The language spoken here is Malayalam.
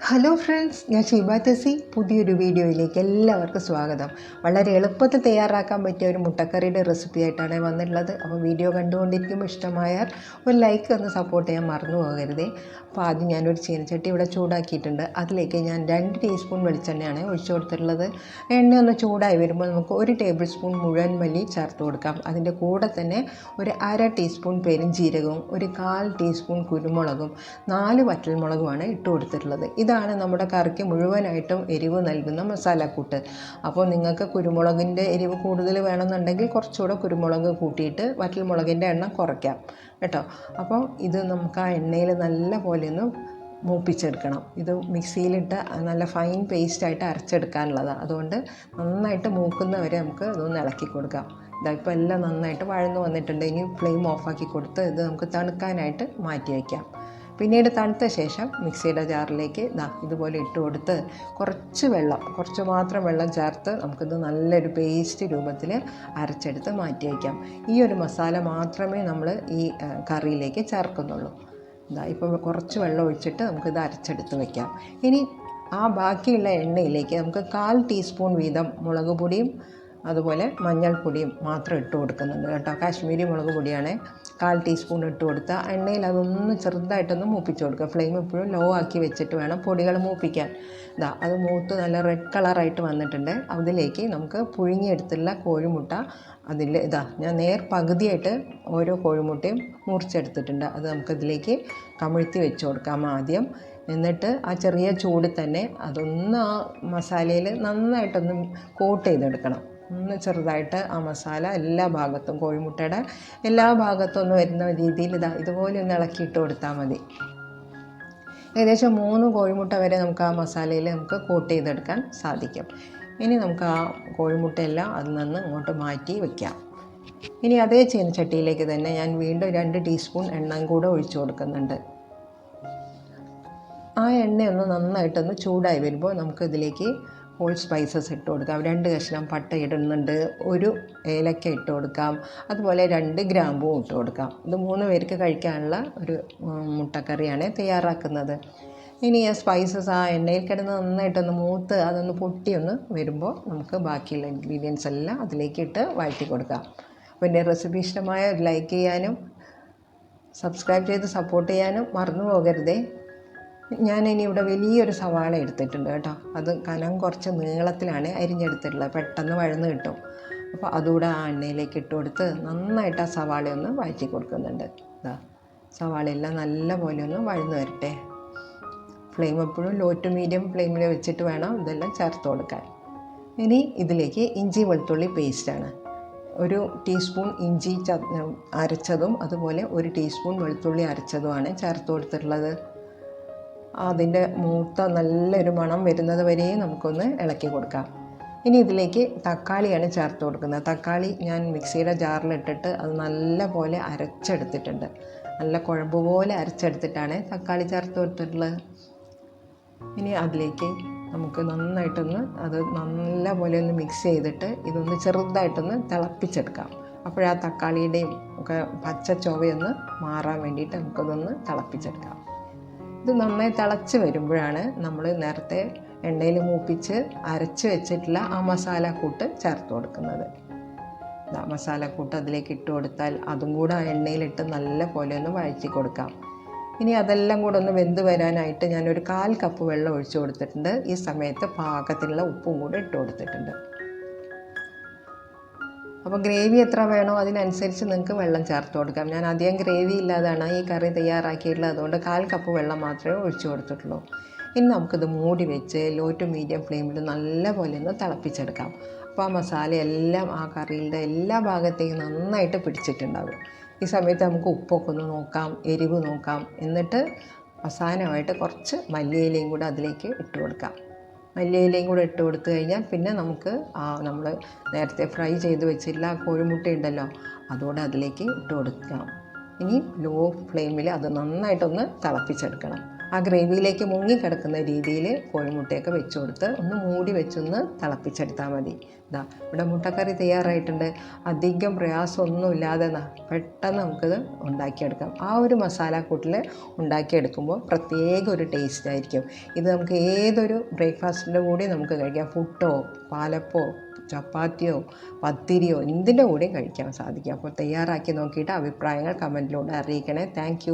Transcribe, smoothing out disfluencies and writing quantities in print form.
ഹലോ ഫ്രണ്ട്സ്, ഞാൻ ഷീബ ടെസി. പുതിയൊരു വീഡിയോയിലേക്ക് എല്ലാവർക്കും സ്വാഗതം. വളരെ എളുപ്പത്തിൽ തയ്യാറാക്കാൻ പറ്റിയ ഒരു മുട്ടക്കറിയുടെ റെസിപ്പി ആയിട്ടാണ് വന്നിട്ടുള്ളത്. അപ്പോൾ വീഡിയോ കണ്ടുകൊണ്ടിരിക്കുമ്പോൾ ഇഷ്ടമായാൽ ഒരു ലൈക്ക് ഒന്ന് സപ്പോർട്ട് ചെയ്യാൻ മറന്നു പോകരുതേ. അപ്പോൾ ആദ്യം ഞാനൊരു ചീനച്ചട്ടി ഇവിടെ ചൂടാക്കിയിട്ടുണ്ട്. അതിലേക്ക് ഞാൻ 2 ടീസ്പൂൺ വെളിച്ചെണ്ണയാണ് ഒഴിച്ചു കൊടുത്തിട്ടുള്ളത്. എണ്ണ ഒന്ന് ചൂടായി വരുമ്പോൾ നമുക്ക് 1 ടേബിൾ സ്പൂൺ മുഴുവൻ മല്ലി ചേർത്ത് കൊടുക്കാം. അതിൻ്റെ കൂടെ തന്നെ ഒരു 1/2 ടീസ്പൂൺ പെരുംജീരകവും 1/4 ടീസ്പൂൺ കുരുമുളകും 4 വറ്റൽമുളകുമാണ് ഇട്ട് കൊടുത്തിട്ടുള്ളത്. ഇതാണ് നമ്മുടെ കറിക്ക് മുഴുവനായിട്ടും എരിവ് നൽകുന്ന മസാലക്കൂട്ട്. അപ്പോൾ നിങ്ങൾക്ക് കുരുമുളകിൻ്റെ എരിവ് കൂടുതൽ വേണമെന്നുണ്ടെങ്കിൽ കുറച്ചുകൂടെ കുരുമുളക് കൂട്ടിയിട്ട് വറ്റൽമുളകിൻ്റെ എണ്ണം കുറയ്ക്കാം കേട്ടോ. അപ്പോൾ ഇത് നമുക്ക് ആ എണ്ണയിൽ നല്ല പോലെ ഒന്ന് മൂപ്പിച്ചെടുക്കണം. ഇത് മിക്സിയിലിട്ട് നല്ല ഫൈൻ പേസ്റ്റായിട്ട് അരച്ചെടുക്കാനുള്ളതാണ്. അതുകൊണ്ട് നന്നായിട്ട് മൂക്കുന്നവരെ നമുക്ക് ഇതൊന്ന് ഇളക്കി കൊടുക്കാം. ഇപ്പോൾ എല്ലാം നന്നായിട്ട് വഴന്നു വന്നിട്ടുണ്ട്. ഇനി ഫ്ലെയിം ഓഫാക്കി കൊടുത്ത് ഇത് നമുക്ക് തണുക്കാനായിട്ട് മാറ്റി വയ്ക്കാം. പിന്നീട് തണുത്ത ശേഷം മിക്സിയുടെ ജാറിലേക്ക് ഇതുപോലെ ഇട്ട് കൊടുത്ത് കുറച്ച് മാത്രം വെള്ളം ചേർത്ത് നമുക്കിത് നല്ലൊരു പേസ്റ്റ് രൂപത്തിൽ അരച്ചെടുത്ത് മാറ്റി വയ്ക്കാം. ഈ ഒരു മസാല മാത്രമേ നമ്മൾ ഈ കറിയിലേക്ക് ചേർക്കുന്നുള്ളൂ. ഇപ്പോൾ കുറച്ച് വെള്ളം ഒഴിച്ചിട്ട് നമുക്കിത് അരച്ചെടുത്ത് വയ്ക്കാം. ഇനി ആ ബാക്കിയുള്ള എണ്ണയിലേക്ക് നമുക്ക് 1/4 ടീസ്പൂൺ വീതം മുളക് പൊടിയും അതുപോലെ മഞ്ഞൾപ്പൊടിയും മാത്രം ഇട്ട് കൊടുക്കുന്നുണ്ട് കേട്ടോ. കാശ്മീരി മുളക് പൊടിയാണ് 1/4 ടീസ്പൂൺ ഇട്ട് കൊടുത്താൽ എണ്ണയിൽ അതൊന്ന് ചെറുതായിട്ടൊന്ന് മൂപ്പിച്ച് കൊടുക്കുക. ഫ്ലെയിം എപ്പോഴും ലോ ആക്കി വെച്ചിട്ട് വേണം പൊടികൾ മൂപ്പിക്കാൻ. അത് മൂത്ത് നല്ല റെഡ് കളറായിട്ട് വന്നിട്ടുണ്ട്. അതിലേക്ക് നമുക്ക് പുഴുങ്ങിയെടുത്തുള്ള കോഴിമുട്ട ഞാൻ പകുതിയായിട്ട് ഓരോ കോഴിമുട്ടയും മുറിച്ചെടുത്തിട്ടുണ്ട്. അത് നമുക്കതിലേക്ക് കമിഴ്ത്തി വെച്ച് കൊടുക്കാം ആദ്യം. എന്നിട്ട് ആ ചെറിയ ചൂടിൽ തന്നെ അതൊന്ന് ആ മസാലയിൽ നന്നായിട്ടൊന്ന് കോട്ട് ചെയ്തെടുക്കണം. ഒന്ന് ചെറുതായിട്ട് ആ മസാല എല്ലാ ഭാഗത്തും കോഴിമുട്ടയുടെ എല്ലാ ഭാഗത്തും ഒന്ന് വരുന്ന രീതിയിൽ ഇതുപോലെ ഒന്ന് ഇളക്കിയിട്ട് കൊടുത്താൽ മതി. ഏകദേശം 3 കോഴിമുട്ട വരെ നമുക്ക് ആ മസാലയിൽ നമുക്ക് കോട്ട് ചെയ്തെടുക്കാൻ സാധിക്കും. ഇനി നമുക്ക് ആ കോഴിമുട്ടയെല്ലാം അതിൽ നിന്ന് ഇങ്ങോട്ട് മാറ്റി വയ്ക്കാം. ഇനി അതേ ചീനച്ചട്ടിയിലേക്ക് തന്നെ ഞാൻ വീണ്ടും 2 ടീസ്പൂൺ എണ്ണയും കൂടെ ഒഴിച്ചു കൊടുക്കുന്നുണ്ട്. ആ എണ്ണയൊന്ന് നന്നായിട്ടൊന്ന് ചൂടായി വരുമ്പോൾ നമുക്കിതിലേക്ക് ഹോൾ സ്പൈസസ് ഇട്ട് കൊടുക്കാം. 2 കഷ്ണം പട്ട ഇടുന്നുണ്ട്, 1 ഏലക്ക ഇട്ട് കൊടുക്കാം, അതുപോലെ 2 ഗ്രാമ്പും ഇട്ട് കൊടുക്കാം. ഇത് 3 പേർക്ക് കഴിക്കാനുള്ള ഒരു മുട്ടക്കറിയാണ് തയ്യാറാക്കുന്നത്. ഇനി ആ സ്പൈസസ് ആ എണ്ണയിൽ കിടന്ന് നന്നായിട്ടൊന്ന് മൂത്ത് അതൊന്ന് പൊട്ടിയൊന്ന് വരുമ്പോൾ നമുക്ക് ബാക്കിയുള്ള ഇൻഗ്രീഡിയൻസ് എല്ലാം അതിലേക്ക് ഇട്ട് വഴറ്റി കൊടുക്കാം. അപ്പോൾ എൻ്റെ റെസിപ്പി ഇഷ്ടമായ ലൈക്ക് ചെയ്യാനും സബ്സ്ക്രൈബ് ചെയ്ത് സപ്പോർട്ട് ചെയ്യാനും മറന്നു പോകരുതേ. ഞാനിനി ഇവിടെ വലിയൊരു സവാള എടുത്തിട്ടുണ്ട് കേട്ടോ. അത് കനം കുറച്ച് നീളത്തിലാണ് അരിഞ്ഞെടുത്തിട്ടുള്ളത്. പെട്ടെന്ന് വഴന്ന് കിട്ടും. അപ്പോൾ അതുകൂടെ ആ എണ്ണയിലേക്ക് ഇട്ട് കൊടുത്ത് നന്നായിട്ട് ആ സവാളയൊന്ന് വഴറ്റി കൊടുക്കുന്നുണ്ട്. സവാളയെല്ലാം നല്ല പോലെ ഒന്ന് വഴന്ന് വരട്ടെ. ഫ്ലെയിം എപ്പോഴും ലോ ടു മീഡിയം ഫ്ലെയിമിൽ വെച്ചിട്ട് വേണം ഇതെല്ലാം ചേർത്ത് കൊടുക്കാൻ. ഇനി ഇതിലേക്ക് ഇഞ്ചി വെളുത്തുള്ളി പേസ്റ്റാണ്. 1 ടീസ്പൂൺ ഇഞ്ചി അരച്ചതും അതുപോലെ 1 ടീസ്പൂൺ വെളുത്തുള്ളി അരച്ചതുമാണ് ചേർത്ത് കൊടുത്തിട്ടുള്ളത്. അതിൻ്റെ മൂത്ത നല്ലൊരു മണം വരുന്നത് വരെയും നമുക്കൊന്ന് ഇളക്കി കൊടുക്കാം. ഇനി ഇതിലേക്ക് തക്കാളിയാണ് ചേർത്ത് കൊടുക്കുന്നത്. തക്കാളി ഞാൻ മിക്സിയുടെ ജാറിലിട്ടിട്ട് അത് നല്ല പോലെ അരച്ചെടുത്തിട്ടുണ്ട്. നല്ല കുഴമ്പ് പോലെ അരച്ചെടുത്തിട്ടാണ് തക്കാളി ചേർത്ത് കൊടുത്തിട്ടുള്ളത്. ഇനി അതിലേക്ക് നമുക്ക് നന്നായിട്ടൊന്ന് അത് നല്ല പോലെ ഒന്ന് മിക്സ് ചെയ്തിട്ട് ഇതൊന്ന് ചെറുതായിട്ടൊന്ന് തിളപ്പിച്ചെടുക്കാം. അപ്പോഴാ തക്കാളിയുടെയും ഒക്കെ പച്ച ചുവയൊന്ന് മാറാൻ വേണ്ടിയിട്ട് നമുക്കതൊന്ന് തിളപ്പിച്ചെടുക്കാം. ഇത് നന്നായി തിളച്ച് വരുമ്പോഴാണ് നമ്മൾ നേരത്തെ എണ്ണയിൽ മൂപ്പിച്ച് അരച്ച് വെച്ചിട്ടുള്ള ആ മസാലക്കൂട്ട് ചേർത്ത് കൊടുക്കുന്നത്. മസാലക്കൂട്ട് അതിലേക്ക് ഇട്ട് കൊടുത്താൽ അതും കൂടെ ആ എണ്ണയിലിട്ട് നല്ല പോലെ ഒന്ന് വഴറ്റി കൊടുക്കാം. ഇനി അതെല്ലാം കൂടെ ഒന്ന് വെന്ത് വരാനായിട്ട് ഞാനൊരു 1/4 കപ്പ് വെള്ളം ഒഴിച്ചു കൊടുത്തിട്ടുണ്ട്. ഈ സമയത്ത് പാകത്തിനുള്ള ഉപ്പും കൂടെ ഇട്ട് കൊടുത്തിട്ടുണ്ട്. അപ്പോൾ ഗ്രേവി എത്ര വേണോ അതിനനുസരിച്ച് നിങ്ങൾക്ക് വെള്ളം ചേർത്ത് കൊടുക്കാം. ഞാൻ അധികം ഗ്രേവി ഇല്ലാതാണ് ഈ കറി തയ്യാറാക്കിയിട്ടുള്ളത്. അതുകൊണ്ട് 1/4 കപ്പ് വെള്ളം മാത്രമേ ഒഴിച്ചു കൊടുത്തിട്ടുള്ളൂ. ഇനി നമുക്കിത് മൂടി വെച്ച് ലോ ടു മീഡിയം ഫ്ലെയിമിൽ നല്ല പോലെ ഒന്ന് തിളപ്പിച്ചെടുക്കാം. അപ്പോൾ ആ മസാലയെല്ലാം ആ കറിയുടെ എല്ലാ ഭാഗത്തേക്കും നന്നായിട്ട് പിടിച്ചിട്ടുണ്ടാകും. ഈ സമയത്ത് നമുക്ക് ഉപ്പൊക്കെ ഒന്ന് നോക്കാം, എരിവ് നോക്കാം. എന്നിട്ട് അവസാനമായിട്ട് കുറച്ച് മല്ലിയിലയും കൂടെ അതിലേക്ക് ഇട്ട് കൊടുക്കാം. മല്ലിയിലയും കൂടെ ഇട്ട് കൊടുത്തു കഴിഞ്ഞാൽ പിന്നെ നമുക്ക് നമ്മൾ നേരത്തെ ഫ്രൈ ചെയ്ത് വെച്ചില്ല കോഴിമുട്ട ഉണ്ടല്ലോ അതുകൂടെ അതിലേക്ക് ഇട്ട് കൊടുക്കാം. ഇനി ലോ ഫ്ലെയിമിൽ അത് നന്നായിട്ടൊന്ന് തിളപ്പിച്ചെടുക്കണം. ആ ഗ്രേവിയിലേക്ക് മുങ്ങിക്കിടക്കുന്ന രീതിയിൽ കോഴിമുട്ടയൊക്കെ വെച്ച് കൊടുത്ത് ഒന്ന് മൂടി വെച്ചൊന്ന് തിളപ്പിച്ചെടുത്താൽ മതി. ഇതാ ഇവിടെ മുട്ടക്കറി തയ്യാറായിട്ടുണ്ട്. അധികം പ്രയാസമൊന്നുമില്ലാതെ പെട്ടെന്ന് നമുക്കിത് ഉണ്ടാക്കിയെടുക്കാം. ആ ഒരു മസാലക്കൂട്ടിൽ ഉണ്ടാക്കിയെടുക്കുമ്പോൾ പ്രത്യേക ഒരു ടേസ്റ്റ് ആയിരിക്കും. ഇത് നമുക്ക് ഏതൊരു ബ്രേക്ക്ഫാസ്റ്റിൻ്റെ കൂടെ നമുക്ക് കഴിക്കാം. പുട്ടോ പാലപ്പോ ചപ്പാത്തിയോ പത്തിരിയോ എന്തിൻ്റെ കൂടെയും കഴിക്കാൻ സാധിക്കും. അപ്പോൾ തയ്യാറാക്കി നോക്കിയിട്ട് അഭിപ്രായങ്ങൾ കമൻറ്റിലൂടെ അറിയിക്കണേ. താങ്ക്